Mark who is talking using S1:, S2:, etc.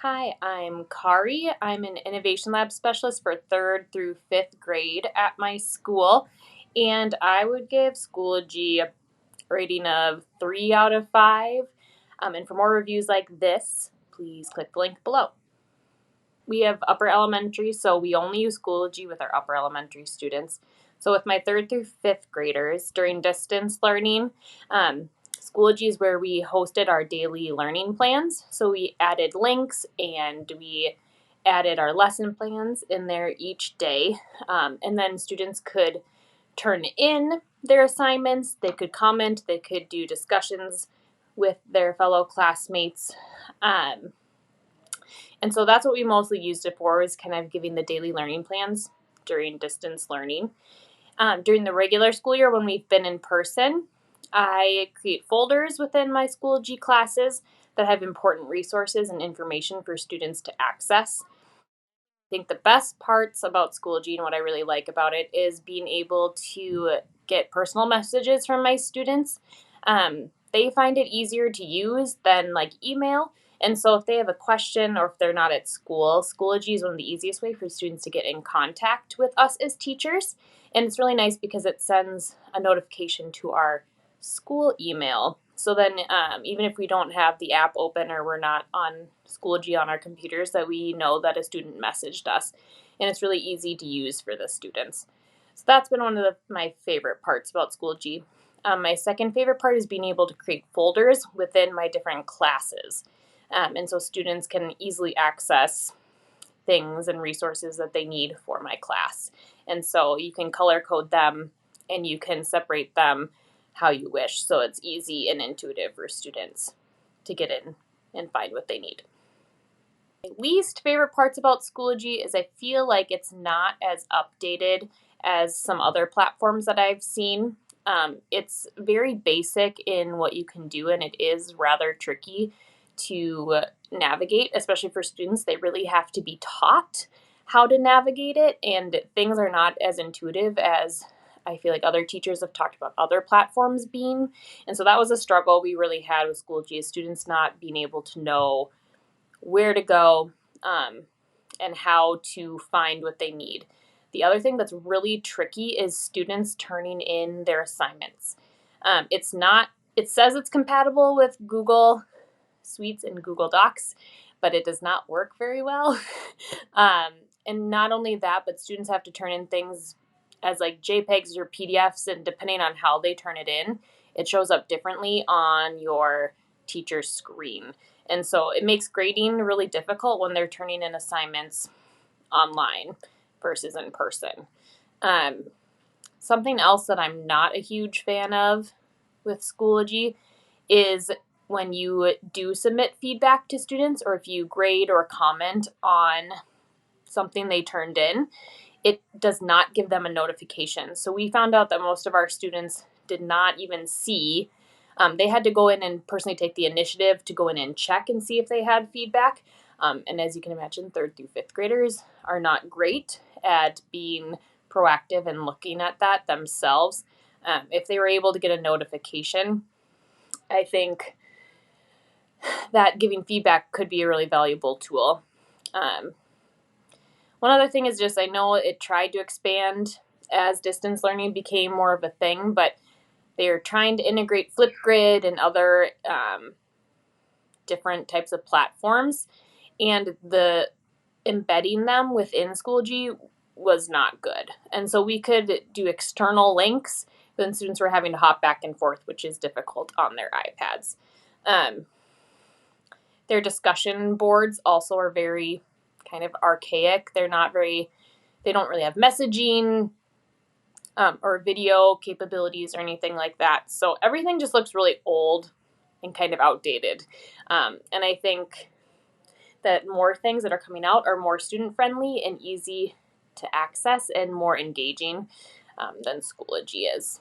S1: Hi, I'm Kari. I'm an Innovation Lab Specialist for 3rd through 5th grade at my school, and I would give Schoology a rating of 3 out of 5. And for more reviews like this, please click the link below. We have upper elementary, so we only use Schoology with our upper elementary students. So with my 3rd through 5th graders during distance learning, Schoology is where we hosted our daily learning plans. So we added links and we added our lesson plans in there each day. And then students could turn in their assignments, they could comment, they could do discussions with their fellow classmates. And so that's what we mostly used it for, is kind of giving the daily learning plans during distance learning. During the regular school year, when we've been in person, I create folders within my Schoology classes that have important resources and information for students to access. I think the best parts about Schoology and what I really like about it is being able to get personal messages from my students. They find it easier to use than like email. And so if they have a question or if they're not at school, Schoology is one of the easiest way for students to get in contact with us as teachers. And it's really nice because it sends a notification to our school email. So then even if we don't have the app open or we're not on Schoology on our computers, that we know that a student messaged us. And it's really easy to use for the students. So that's been one of my favorite parts about Schoology. My second favorite part is being able to create folders within my different classes. And so students can easily access things and resources that they need for my class. And so you can color code them and you can separate them how you wish. So it's easy and intuitive for students to get in and find what they need. My least favorite parts about Schoology is I feel like it's not as updated as some other platforms that I've seen. It's very basic in what you can do, and it is rather tricky to navigate, especially for students. They really have to be taught how to navigate it, and things are not as intuitive as I feel like other teachers have talked about other platforms being. And so that was a struggle we really had with Schoology, is students not being able to know where to go and how to find what they need. The other thing that's really tricky is students turning in their assignments. It says it's compatible with Google Suites and Google Docs, but it does not work very well. And not only that, but students have to turn in things as like JPEGs or PDFs, and depending on how they turn it in, it shows up differently on your teacher's screen. And so it makes grading really difficult when they're turning in assignments online versus in person. Something else that I'm not a huge fan of with Schoology is when you do submit feedback to students, or if you grade or comment on something they turned in, it does not give them a notification. So we found out that most of our students did not even see. They had to go in and personally take the initiative to go in and check and see if they had feedback. And as you can imagine, 3rd through 5th graders are not great at being proactive and looking at that themselves. If they were able to get a notification, I think that giving feedback could be a really valuable tool. One other thing is just, I know it tried to expand as distance learning became more of a thing, but they're trying to integrate Flipgrid and other different types of platforms, and the embedding them within Schoology was not good. And so we could do external links, but then students were having to hop back and forth, which is difficult on their iPads. Their discussion boards also are very kind of archaic. They don't really have messaging or video capabilities or anything like that. So everything just looks really old and kind of outdated. And I think that more things that are coming out are more student friendly and easy to access and more engaging than Schoology is.